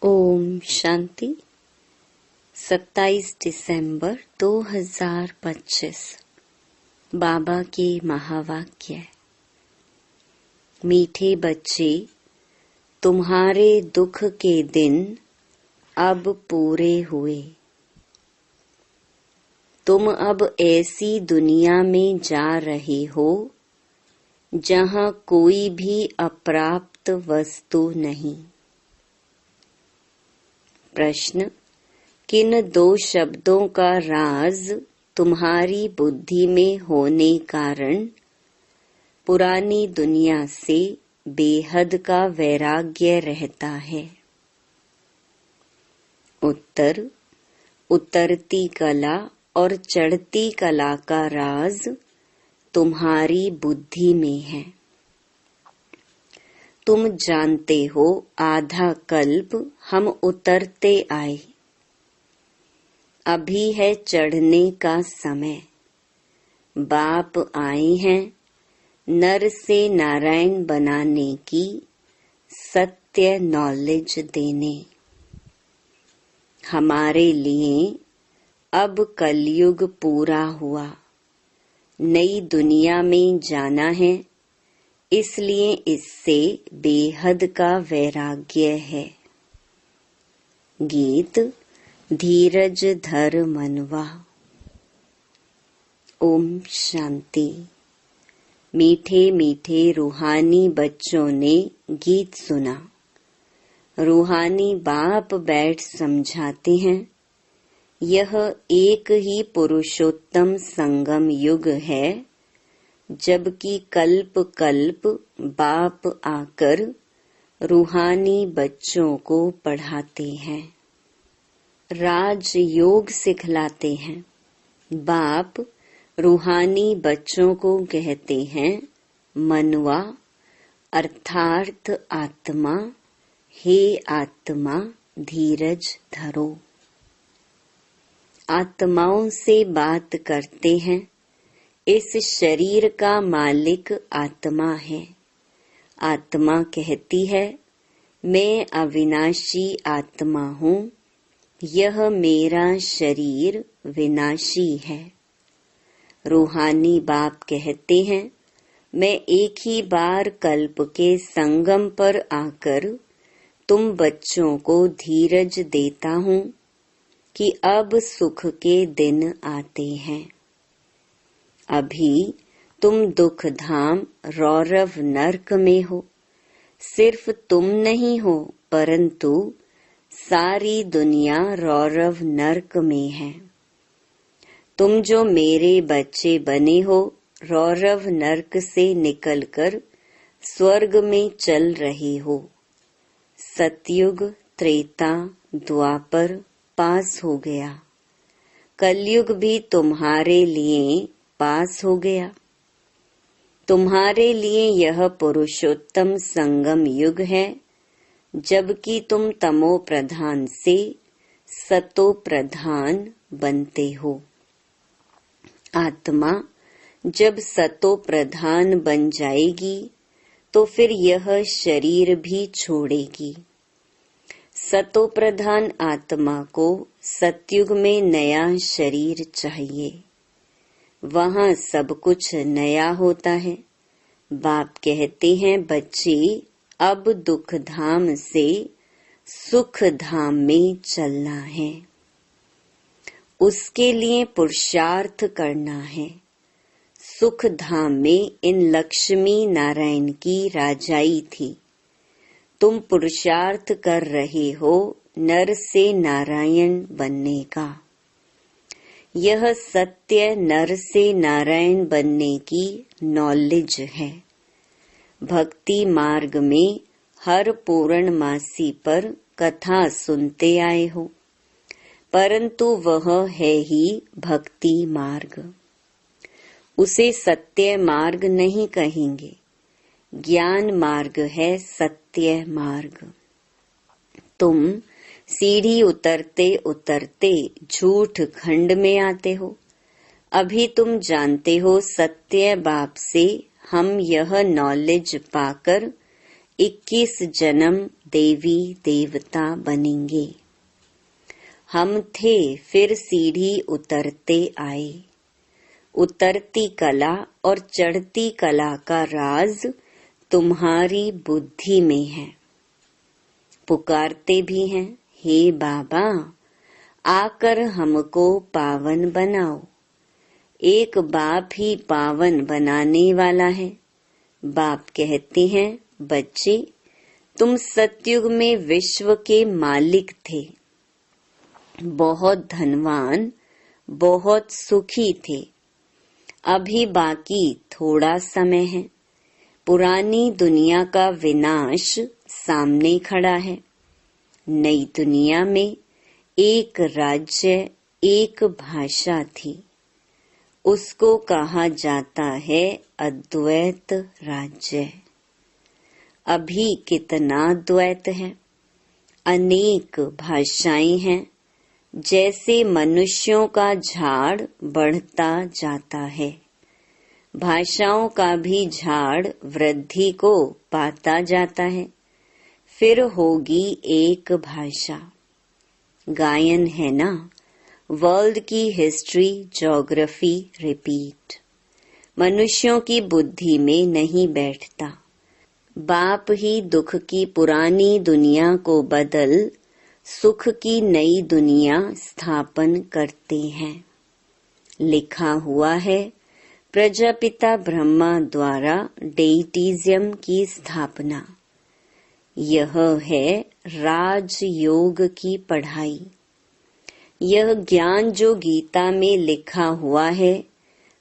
ओम शांति। 27 दिसंबर 2025। बाबा के महावाक्य। मीठे बच्चे, तुम्हारे दुख के दिन अब पूरे हुए। तुम अब ऐसी दुनिया में जा रहे हो जहां कोई भी अप्राप्त वस्तु नहीं। प्रश्न: किन दो शब्दों का राज तुम्हारी बुद्धि में होने कारण पुरानी दुनिया से बेहद का वैराग्य रहता है? उत्तर: उतरती कला और चढ़ती कला का राज तुम्हारी बुद्धि में है। तुम जानते हो, आधा कल्प हम उतरते आए। अभी है चढ़ने का समय। बाप आए हैं नर से नारायण बनाने की सत्य नॉलेज देने। हमारे लिए अब कलयुग पूरा हुआ। नई दुनिया में जाना है, इसलिए इससे बेहद का वैराग्य है। गीत: धीरज धर मनवा। ओम शांति। मीठे मीठे रूहानी बच्चों ने गीत सुना। रूहानी बाप बैठ समझाते हैं, यह एक ही पुरुषोत्तम संगम युग है, जबकि कल्प कल्प बाप आकर रूहानी बच्चों को पढ़ाते हैं, राज योग सिखलाते हैं। बाप रूहानी बच्चों को कहते हैं, मनवा अर्थात आत्मा, हे आत्मा धीरज धरो। आत्माओं से बात करते हैं। इस शरीर का मालिक आत्मा है। आत्मा कहती है, मैं अविनाशी आत्मा हूँ, यह मेरा शरीर विनाशी है। रूहानी बाप कहते हैं, मैं एक ही बार कल्प के संगम पर आकर तुम बच्चों को धीरज देता हूँ कि अब सुख के दिन आते हैं। अभी तुम दुख धाम रौरव नरक में हो। सिर्फ तुम नहीं हो, परंतु सारी दुनिया रौरव नरक में है। तुम जो मेरे बच्चे बने हो, रौरव नरक से निकलकर स्वर्ग में चल रहे हो। सतयुग, त्रेता, द्वापर पास हो गया। कलयुग भी तुम्हारे लिए पास हो गया। तुम्हारे लिए यह पुरुषोत्तम संगम युग है, जबकि तुम तमो प्रधान से सतो प्रधान बनते हो। आत्मा जब सतो प्रधान बन जाएगी तो फिर यह शरीर भी छोड़ेगी। सतो प्रधान आत्मा को सतयुग में नया शरीर चाहिए। वहाँ सब कुछ नया होता है। बाप कहते हैं, बच्चे अब दुख धाम से सुख धाम में चलना है। उसके लिए पुरुषार्थ करना है। सुख धाम में इन लक्ष्मी नारायण की राजाई थी। तुम पुरुषार्थ कर रहे हो नर से नारायण बनने का। यह सत्य नर से नारायण बनने की नॉलेज है। भक्ति मार्ग में हर पूर्णमासी पर कथा सुनते आए हो, परंतु वह है ही भक्ति मार्ग। उसे सत्य मार्ग नहीं कहेंगे। ज्ञान मार्ग है सत्य मार्ग। तुम सीढ़ी उतरते उतरते झूठ खंड में आते हो। अभी तुम जानते हो, सत्य बाप से हम यह नॉलेज पाकर 21 जन्म देवी देवता बनेंगे। हम थे फिर सीढ़ी उतरते आए। उतरती कला और चढ़ती कला का राज तुम्हारी बुद्धि में है। पुकारते भी हैं, हे बाबा आकर हमको पावन बनाओ। एक बाप ही पावन बनाने वाला है। बाप कहते हैं, बच्चे तुम सतयुग में विश्व के मालिक थे, बहुत धनवान, बहुत सुखी थे। अभी बाकी थोड़ा समय है। पुरानी दुनिया का विनाश सामने खड़ा है। नई दुनिया में एक राज्य, एक भाषा थी। उसको कहा जाता है अद्वैत राज्य। अभी कितना द्वैत है, अनेक भाषाएं हैं। जैसे मनुष्यों का झाड़ बढ़ता जाता है, भाषाओं का भी झाड़ वृद्धि को पाता जाता है। फिर होगी एक भाषा। गायन है ना, वर्ल्ड की हिस्ट्री ज्योग्राफी रिपीट। मनुष्यों की बुद्धि में नहीं बैठता। बाप ही दुख की पुरानी दुनिया को बदल सुख की नई दुनिया स्थापन करते हैं। लिखा हुआ है, प्रजापिता ब्रह्मा द्वारा डेइटिज्म की स्थापना। यह है राजयोग की पढ़ाई। यह ज्ञान जो गीता में लिखा हुआ है,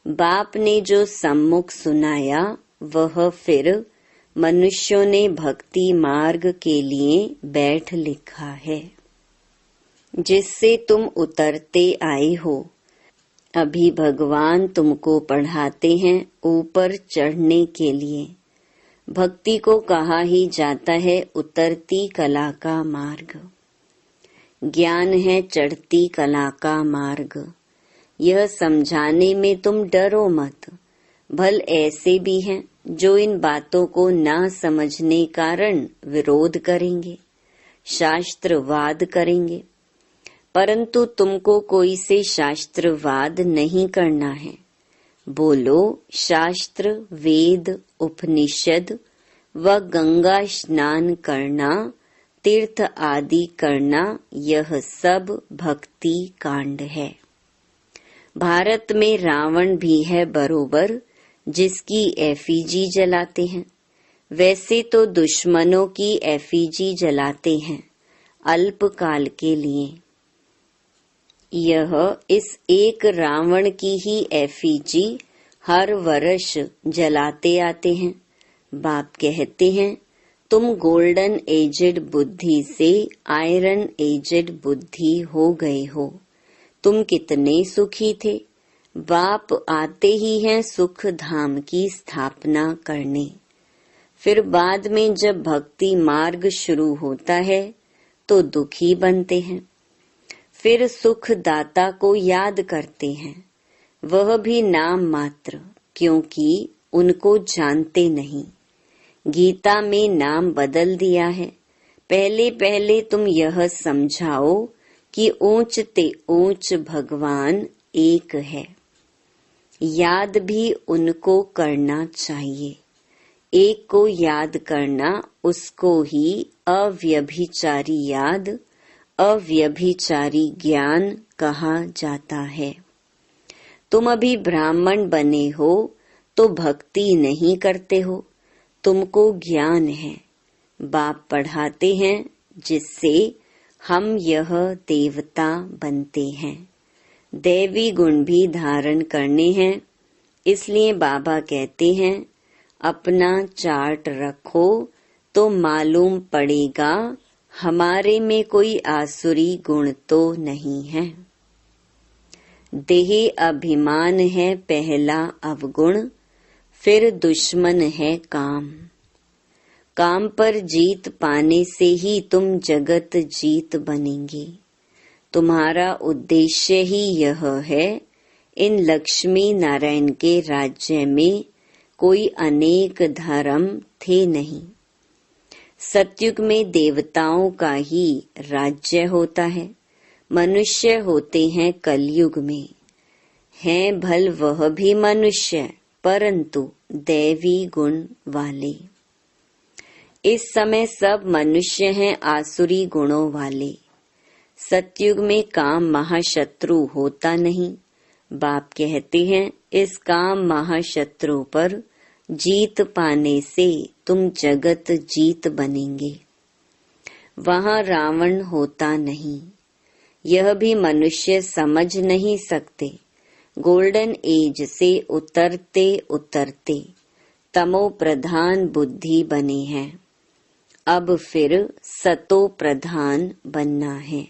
बाप ने जो सम्मुख सुनाया, वह फिर मनुष्यों ने भक्ति मार्ग के लिए बैठ लिखा है, जिससे तुम उतरते आए हो। अभी भगवान तुमको पढ़ाते हैं ऊपर चढ़ने के लिए। भक्ति को कहा ही जाता है उतरती कला का मार्ग। ज्ञान है चढ़ती कला का मार्ग। यह समझाने में तुम डरो मत। भल ऐसे भी हैं जो इन बातों को ना समझने कारण विरोध करेंगे, शास्त्रवाद करेंगे, परंतु तुमको कोई से शास्त्रवाद नहीं करना है। बोलो शास्त्र, वेद, उपनिषद व गंगा स्नान करना, तीर्थ आदि करना, यह सब भक्ति कांड है। भारत में रावण भी है बरोबर, जिसकी एफिजी जलाते हैं। वैसे तो दुश्मनों की एफिजी जलाते हैं अल्पकाल के लिए। यह इस एक रावण की ही एफिजी हर वर्ष जलाते आते हैं। बाप कहते हैं, तुम गोल्डन एजेड बुद्धि से आयरन एजेड बुद्धि हो गए हो। तुम कितने सुखी थे। बाप आते ही हैं सुख धाम की स्थापना करने। फिर बाद में जब भक्ति मार्ग शुरू होता है तो दुखी बनते हैं। फिर सुख दाता को याद करते हैं, वह भी नाम मात्र, क्योंकि उनको जानते नहीं। गीता में नाम बदल दिया है। पहले पहले तुम यह समझाओ कि ऊंच ते ऊंच भगवान एक है। याद भी उनको करना चाहिए। एक को याद करना, उसको ही अव्यभिचारी याद, अव्यभिचारी ज्ञान कहा जाता है। तुम अभी ब्राह्मण बने हो तो भक्ति नहीं करते हो, तुमको ज्ञान है। बाप पढ़ाते हैं जिससे हम यह देवता बनते हैं। दैवी गुण भी धारण करने हैं। इसलिए बाबा कहते हैं, अपना चार्ट रखो तो मालूम पड़ेगा हमारे में कोई आसुरी गुण तो नहीं है। देह अभिमान है पहला अवगुण, फिर दुश्मन है काम। काम पर जीत पाने से ही तुम जगत जीत बनेंगे। तुम्हारा उद्देश्य ही यह है। इन लक्ष्मी नारायण के राज्य में कोई अनेक धर्म थे नहीं। सतयुग में देवताओं का ही राज्य होता है, मनुष्य होते हैं कलयुग में। हैं भल वह भी मनुष्य, परंतु दैवी गुण वाले। इस समय सब मनुष्य हैं आसुरी गुणों वाले। सतयुग में काम महाशत्रु होता नहीं। बाप कहते हैं इस काम महाशत्रु पर जीत पाने से तुम जगत जीत बनेंगे। वहाँ रावण होता नहीं। यह भी मनुष्य समझ नहीं सकते। गोल्डन एज से उतरते उतरते तमो प्रधान बुद्धि बने हैं। अब फिर सतो प्रधान बनना है।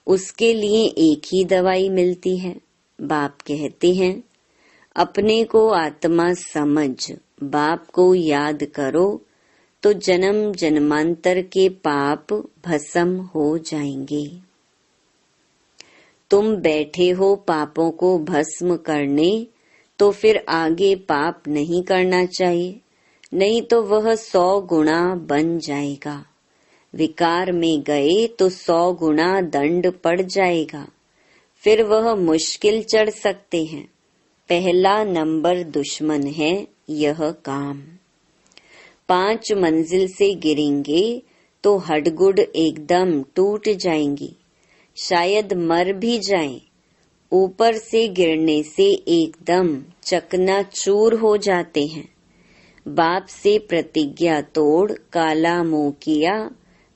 उसके लिए एक ही दवाई मिलती है। बाप कहते हैं अपने को आत्मा समझ बाप को याद करो तो जन्म जन्मांतर के पाप भस्म हो जाएंगे। तुम बैठे हो पापों को भस्म करने, तो फिर आगे पाप नहीं करना चाहिए, नहीं तो वह 100 गुना बन जाएगा। विकार में गए तो 100 गुना दंड पड़ जाएगा। फिर वह मुश्किल चढ़ सकते हैं। पहला नंबर दुश्मन है यह काम। 5 मंजिल से गिरेंगे तो हडगुड एकदम टूट जाएंगी, शायद मर भी जाएं। ऊपर से गिरने से एकदम चकनाचूर हो जाते हैं। बाप से प्रतिज्ञा तोड़ काला मुंह किया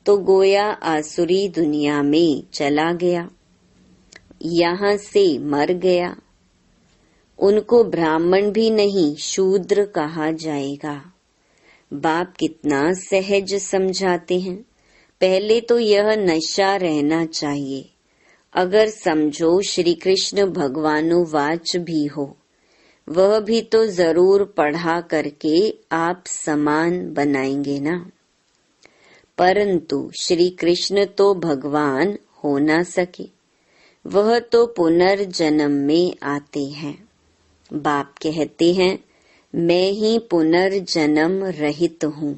तो गोया आसुरी दुनिया में चला गया, यहाँ से मर गया। उनको ब्राह्मण भी नहीं शूद्र कहा जाएगा। बाप कितना सहज समझाते हैं। पहले तो यह नशा रहना चाहिए। अगर समझो श्री कृष्ण भगवानुवाच भी हो, वह भी तो जरूर पढ़ा करके आप समान बनाएंगे ना। परंतु श्री कृष्ण तो भगवान हो ना सके, वह तो पुनर्जन्म में आते हैं। बाप कहते हैं मैं ही पुनर्जन्म रहित हूँ।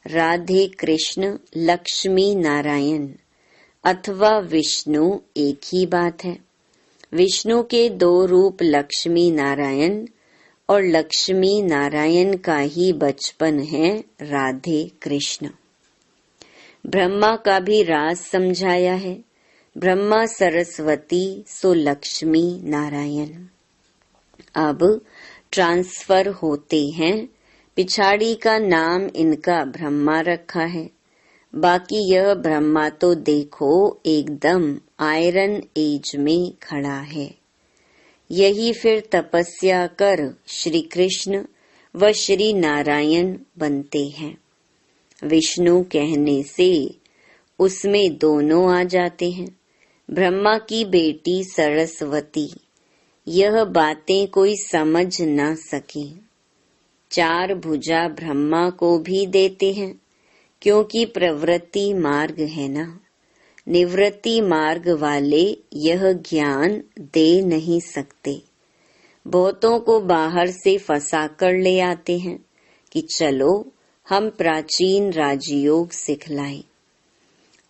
राधे कृष्ण लक्ष्मी नारायण अथवा विष्णु एक ही बात है। विष्णु के 2 रूप लक्ष्मी नारायण और लक्ष्मी नारायण का ही बचपन है राधे कृष्ण। ब्रह्मा का भी राज समझाया है। ब्रह्मा सरस्वती सो लक्ष्मी नारायण। अब ट्रांसफर होते हैं। पिछाड़ी का नाम इनका ब्रह्मा रखा है। बाकी यह ब्रह्मा तो देखो एकदम आयरन एज में खड़ा है। यही फिर तपस्या कर श्री कृष्ण व श्री नारायण बनते हैं। विष्णु कहने से उसमें दोनों आ जाते हैं। ब्रह्मा की बेटी सरस्वती। यह बातें कोई समझ ना सके। 4 भुजा ब्रह्मा को भी देते हैं, क्योंकि प्रवृत्ति मार्ग है ना। निवृत्ति मार्ग वाले यह ज्ञान दे नहीं सकते। बहुतों को बाहर से फंसा कर ले आते हैं कि चलो हम प्राचीन राजयोग सिखलाएं।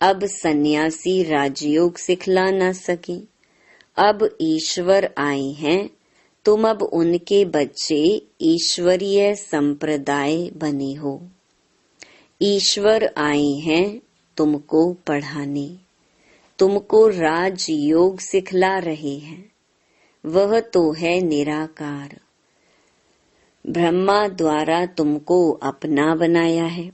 अब सन्यासी राजयोग सिखला ना सके। अब ईश्वर आए हैं, तुम अब उनके बच्चे ईश्वरीय संप्रदाय बने हो। ईश्वर आए हैं तुमको पढ़ाने, तुमको राजयोग सिखला रहे हैं। वह तो है निराकार। ब्रह्मा द्वारा तुमको अपना बनाया है।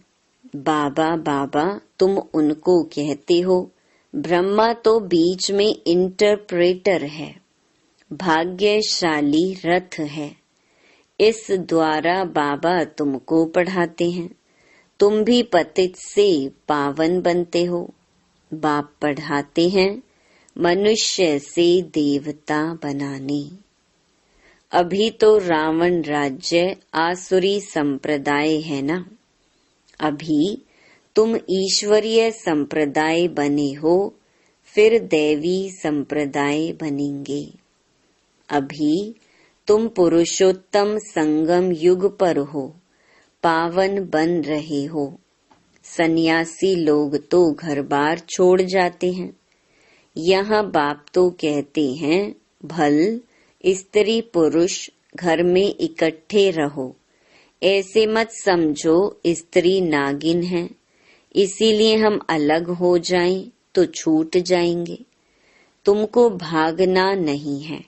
बाबा बाबा तुम उनको कहते हो। ब्रह्मा तो बीच में इंटरप्रेटर है, भाग्यशाली रथ है। इस द्वारा बाबा तुमको पढ़ाते हैं। तुम भी पतित से पावन बनते हो। बाप पढ़ाते हैं मनुष्य से देवता बनाने। अभी तो रावण राज्य आसुरी संप्रदाय है ना। अभी तुम ईश्वरीय संप्रदाय बने हो, फिर दैवी संप्रदाय बनेंगे। अभी तुम पुरुषोत्तम संगम युग पर हो, पावन बन रहे हो। सन्यासी लोग तो घर बार छोड़ जाते हैं। यहाँ बाप तो कहते हैं, भल स्त्री पुरुष घर में इकट्ठे रहो, ऐसे मत समझो स्त्री नागिन है, इसीलिए हम अलग हो जाएं तो छूट जाएंगे। तुमको भागना नहीं है,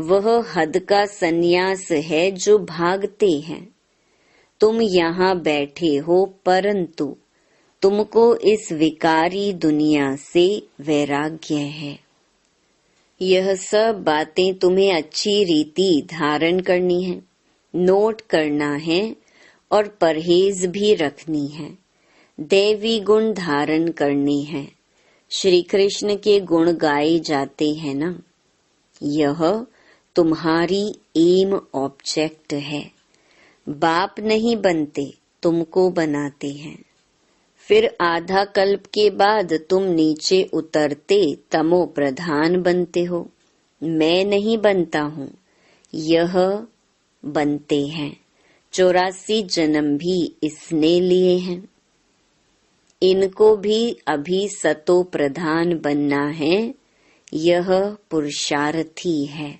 वह हद का सन्यास है जो भागते हैं। तुम यहाँ बैठे हो, परंतु तुमको इस विकारी दुनिया से वैराग्य है। यह सब बातें तुम्हें अच्छी रीति धारण करनी है, नोट करना है और परहेज भी रखनी है। दैवी गुण धारण करने हैं। श्री कृष्ण के गुण गाए जाते हैं ना, यह तुम्हारी एम ऑब्जेक्ट है। बाप नहीं बनते, तुमको बनाते हैं। फिर आधा कल्प के बाद तुम नीचे उतरते तमो प्रधान बनते हो। मैं नहीं बनता हूँ, यह बनते हैं। 84 जन्म भी इसने लिए हैं। इनको भी अभी सतो प्रधान बनना है, यह पुरुषार्थी है।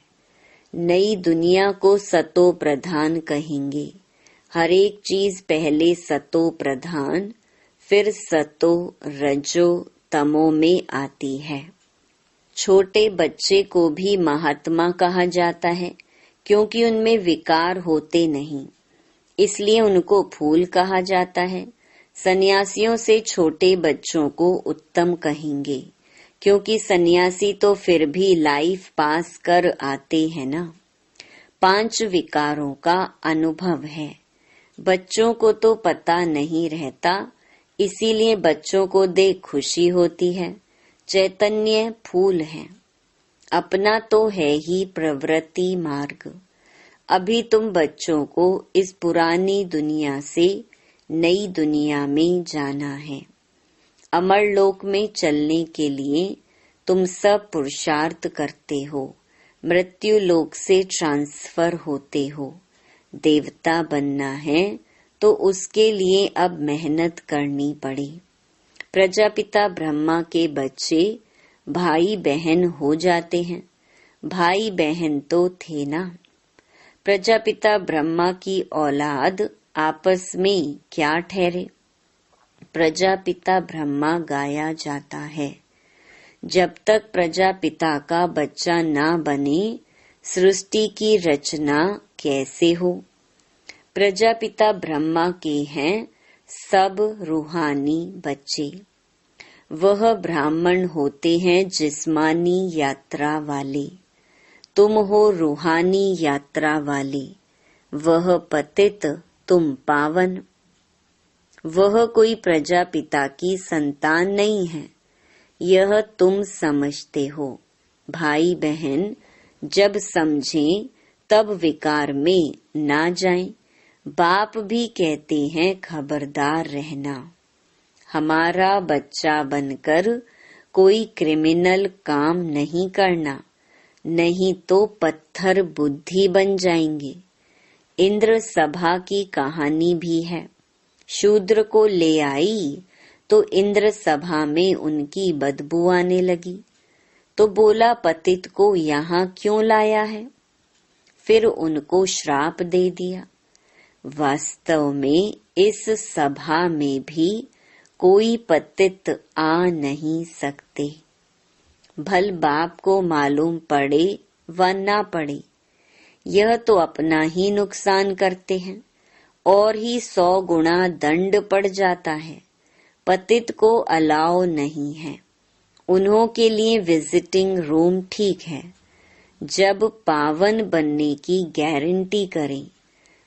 नई दुनिया को सतो प्रधान कहेंगे। हर एक चीज पहले सतो प्रधान, फिर सतो रजो तमो में आती है। छोटे बच्चे को भी महात्मा कहा जाता है, क्योंकि उनमें विकार होते नहीं, इसलिए उनको फूल कहा जाता है। सन्यासियों से छोटे बच्चों को उत्तम कहेंगे, क्योंकि सन्यासी तो फिर भी लाइफ पास कर आते हैं ना। 5 विकारों का अनुभव है। बच्चों को तो पता नहीं रहता, इसीलिए बच्चों को देख खुशी होती है। चैतन्य फूल है, अपना तो है ही प्रवृत्ति मार्ग। अभी तुम बच्चों को इस पुरानी दुनिया से नई दुनिया में जाना है। अमर लोक में चलने के लिए तुम सब पुरुषार्थ करते हो। मृत्यु लोक से ट्रांसफर होते हो। देवता बनना है तो उसके लिए अब मेहनत करनी पड़ी। प्रजापिता ब्रह्मा के बच्चे भाई बहन हो जाते हैं। भाई बहन तो थे ना। प्रजापिता ब्रह्मा की औलाद आपस में क्या ठहरे। प्रजापिता ब्रह्मा गाया जाता है। जब तक प्रजापिता का बच्चा ना बने, सृष्टि की रचना कैसे हो। प्रजापिता ब्रह्मा के हैं सब रूहानी बच्चे। वह ब्राह्मण होते हैं जिस्मानी यात्रा वाले, तुम हो रूहानी यात्रा वाले। वह पतित, तुम पावन। वह कोई प्रजापिता की संतान नहीं है, यह तुम समझते हो। भाई बहन जब समझें तब विकार में ना जाएं। बाप भी कहते हैं खबरदार रहना। हमारा बच्चा बनकर कोई क्रिमिनल काम नहीं करना, नहीं तो पत्थर बुद्धि बन जाएंगे। इंद्र सभा की कहानी भी है। शूद्र को ले आई तो इंद्र सभा में उनकी बदबू आने लगी, तो बोला पतित को यहाँ क्यों लाया है। फिर उनको श्राप दे दिया। वास्तव में इस सभा में भी कोई पतित आ नहीं सकते। भल बाप को मालूम पड़े व ना पड़े, यह तो अपना ही नुकसान करते हैं और ही 100 गुना दंड पड़ जाता है। पतित को अलाउ नहीं है। उन्हों के लिए विजिटिंग रूम ठीक है। जब पावन बनने की गारंटी करें,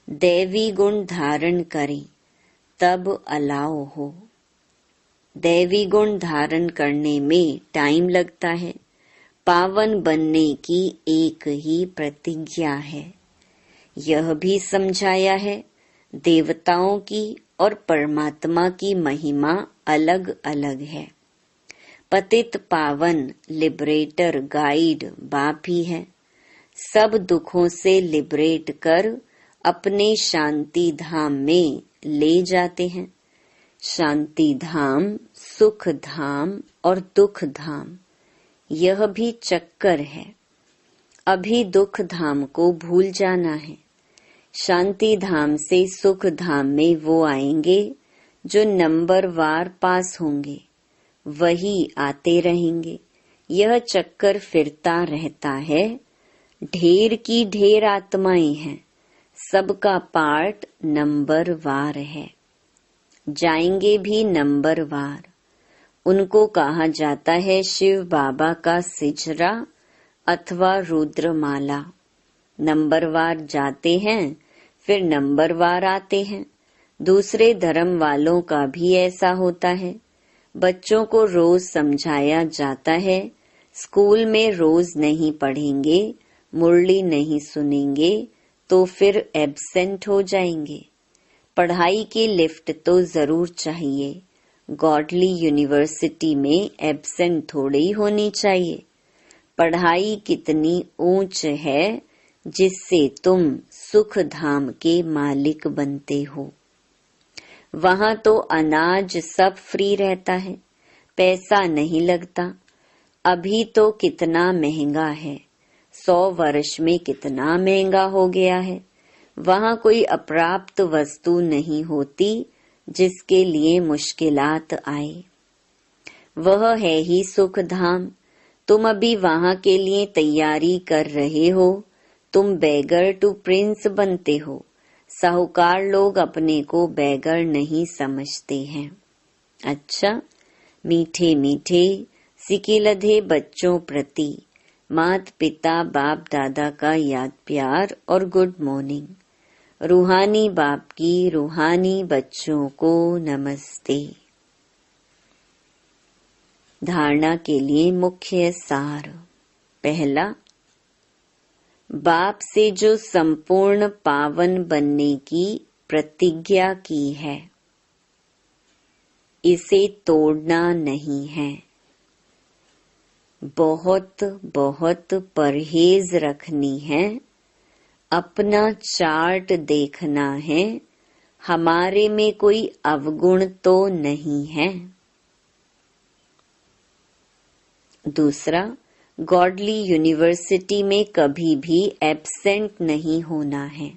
दैवी गुण धारण करें, तब अलाउ हो। दैवी गुण धारण करने में टाइम लगता है। पावन बनने की एक ही प्रतिज्ञा है। यह भी समझाया है, देवताओं की और परमात्मा की महिमा अलग अलग है। पतित पावन लिबरेटर गाइड बाप ही है। सब दुखों से लिबरेट कर अपने शांति धाम में ले जाते हैं। शांति धाम, सुख धाम और दुख धाम, यह भी चक्कर है। अभी दुख धाम को भूल जाना है। शांति धाम से सुख धाम में वो आएंगे जो नंबर वार पास होंगे, वही आते रहेंगे। यह चक्कर फिरता रहता है। ढेर की ढेर आत्माएं हैं, सबका पार्ट नंबर वार है, जाएंगे भी नंबर वार। उनको कहा जाता है शिव बाबा का सिजरा अथवा रुद्रमाला। नंबरवार जाते हैं, फिर नंबरवार आते हैं। दूसरे धर्म वालों का भी ऐसा होता है। बच्चों को रोज समझाया जाता है, स्कूल में रोज नहीं पढ़ेंगे, मुरली नहीं सुनेंगे तो फिर एब्सेंट हो जाएंगे। पढ़ाई की लिफ्ट तो जरूर चाहिए। गॉडली यूनिवर्सिटी में एब्सेंट थोड़ी होनी चाहिए। पढ़ाई कितनी ऊंच है जिससे तुम सुख धाम के मालिक बनते हो। वहां तो अनाज सब फ्री रहता है, पैसा नहीं लगता। अभी तो कितना महंगा है, 100 वर्ष में कितना महंगा हो गया है। वहां कोई अप्राप्त वस्तु नहीं होती जिसके लिए मुश्किलात आए। वह है ही सुख धाम। तुम अभी वहां के लिए तैयारी कर रहे हो। तुम बेगर टू प्रिंस बनते हो। साहूकार लोग अपने को बेगर नहीं समझते हैं। अच्छा, मीठे मीठे सिकिलधे बच्चों प्रति मात पिता बाप दादा का याद प्यार और गुड मॉर्निंग। रूहानी बाप की रूहानी बच्चों को नमस्ते। धारणा के लिए मुख्य सार। पहला, बाप से जो संपूर्ण पावन बनने की प्रतिज्ञा की है, इसे तोड़ना नहीं है। बहुत बहुत परहेज रखनी है। अपना चार्ट देखना है, हमारे में कोई अवगुण तो नहीं है। दूसरा, गॉडली यूनिवर्सिटी में कभी भी एब्सेंट नहीं होना है।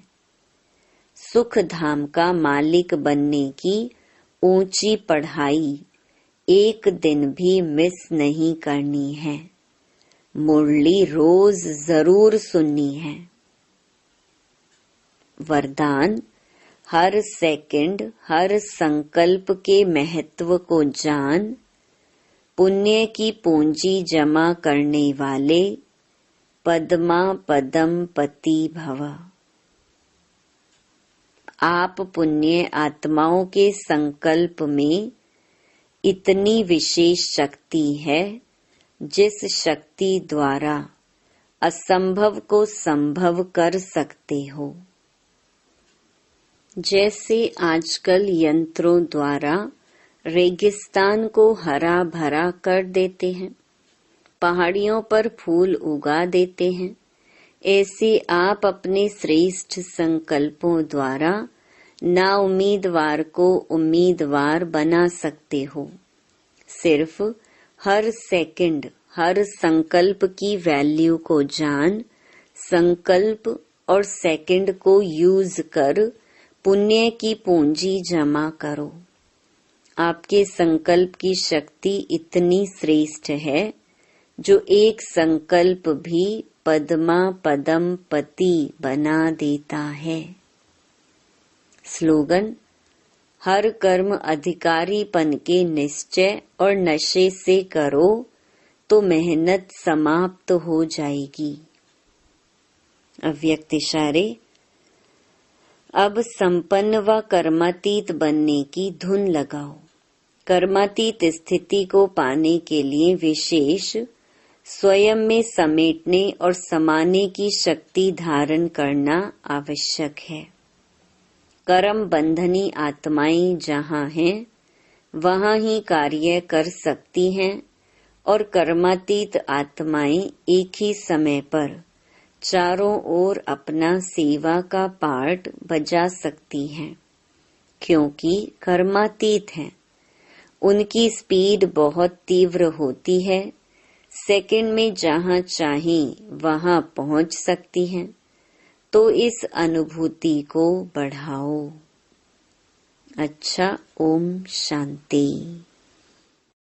सुख धाम का मालिक बनने की ऊंची पढ़ाई एक दिन भी मिस नहीं करनी है। मुरली रोज जरूर सुननी है। वरदान, हर सेकंड हर संकल्प के महत्व को जान, पुण्य की पूंजी जमा करने वाले पद्मा पदम पति भव। आप पुण्य आत्माओं के संकल्प में इतनी विशेष शक्ति है जिस शक्ति द्वारा असंभव को संभव कर सकते हो। जैसे आजकल यंत्रों द्वारा रेगिस्तान को हरा भरा कर देते हैं, पहाड़ियों पर फूल उगा देते हैं, ऐसे आप अपने श्रेष्ठ संकल्पों द्वारा ना उम्मीदवार को उम्मीदवार बना सकते हो। सिर्फ हर सेकंड हर संकल्प की वैल्यू को जान, संकल्प और सेकंड को यूज कर पुण्य की पूंजी जमा करो। आपके संकल्प की शक्ति इतनी श्रेष्ठ है जो एक संकल्प भी पद्मा पदम पति बना देता है। स्लोगन, हर कर्म अधिकारीपन के निश्चय और नशे से करो तो मेहनत समाप्त हो जाएगी। अव्यक्त इशारे। अब संपन्न व कर्मातीत बनने की धुन लगाओ। कर्मातीत स्थिति को पाने के लिए विशेष स्वयं में समेटने और समाने की शक्ति धारण करना आवश्यक है। कर्म बंधनी आत्माएं जहाँ हैं, वहाँ ही कार्य कर सकती हैं और कर्मातीत आत्माएं एक ही समय पर चारों ओर अपना सेवा का पार्ट बजा सकती हैं, क्योंकि कर्मातीत हैं। उनकी स्पीड बहुत तीव्र होती है, सेकंड में जहाँ चाहें वहाँ पहुँच सकती हैं। तो इस अनुभूति को बढ़ाओ। अच्छा, ओम शांति।